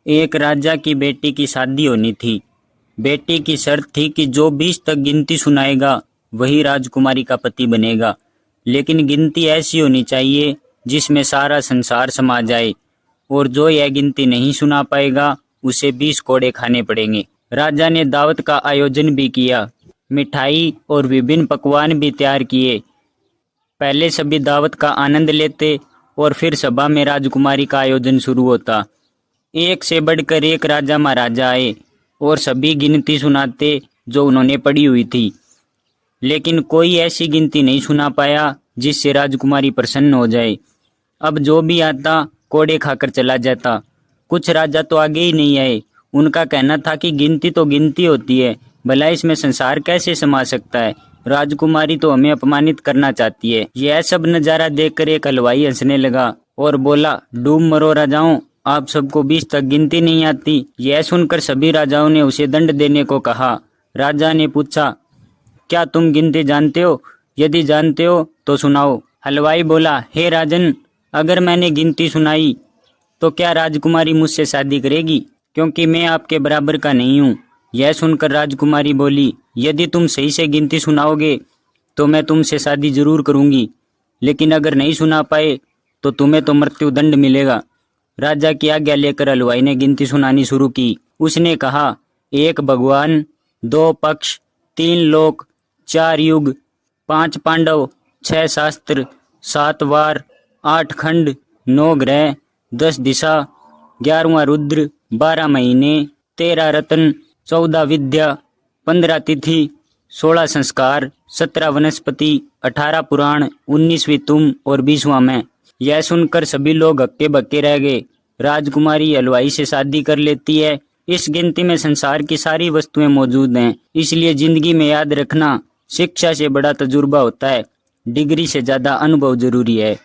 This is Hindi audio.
एक राजा की बेटी की शादी होनी थी। बेटी की शर्त थी कि जो 20 तक गिनती सुनाएगा वही राजकुमारी का पति बनेगा, लेकिन गिनती ऐसी होनी चाहिए जिसमें सारा संसार समा जाए, और जो यह गिनती नहीं सुना पाएगा उसे 20 कोड़े खाने पड़ेंगे। राजा ने दावत का आयोजन भी किया, मिठाई और विभिन्न पकवान भी तैयार किए। पहले सभी दावत का आनंद लेते और फिर सभा में राजकुमारी का आयोजन शुरू होता। एक से बढ़कर एक राजा महाराजा आए और सभी गिनती सुनाते जो उन्होंने पढ़ी हुई थी, लेकिन कोई ऐसी गिनती नहीं सुना पाया जिससे राजकुमारी प्रसन्न हो जाए। अब जो भी आता कोड़े खाकर चला जाता। कुछ राजा तो आगे ही नहीं आए। उनका कहना था कि गिनती तो गिनती होती है, भला इसमें संसार कैसे समा सकता है। राजकुमारी तो हमें अपमानित करना चाहती है। यह सब नज़ारा देखकर एक हलवाई हंसने लगा और बोला, डूब मरो राजाओं, आप सबको 20 तक गिनती नहीं आती। यह सुनकर सभी राजाओं ने उसे दंड देने को कहा। राजा ने पूछा, क्या तुम गिनती जानते हो? यदि जानते हो तो सुनाओ। हलवाई बोला, हे राजन, अगर मैंने गिनती सुनाई तो क्या राजकुमारी मुझसे शादी करेगी, क्योंकि मैं आपके बराबर का नहीं हूँ। यह सुनकर राजकुमारी बोली, यदि तुम सही से गिनती सुनाओगे तो मैं तुमसे शादी जरूर करूँगी, लेकिन अगर नहीं सुना पाए तो तुम्हें तो मृत्यु दंड मिलेगा। राजा की आज्ञा लेकर हलवाई ने गिनती सुनानी शुरू की। उसने कहा, 1 भगवान, 2 पक्ष, 3 लोक, 4 युग, 5 पांडव, 6 शास्त्र, 7 वार, 8 खंड, 9 ग्रह, 10 दिशा, 11वां रुद्र, 12 महीने, 13 रत्न, 14 विद्या, 15 तिथि, 16 संस्कार, 17 वनस्पति, 18 पुराण, 19वीं तुम और 20वां मैं। यह सुनकर सभी लोग हक्के बक्के रह गए। राजकुमारी हलवाई से शादी कर लेती है। इस गिनती में संसार की सारी वस्तुएं मौजूद हैं। इसलिए जिंदगी में याद रखना, शिक्षा से बड़ा तजुर्बा होता है, डिग्री से ज्यादा अनुभव जरूरी है।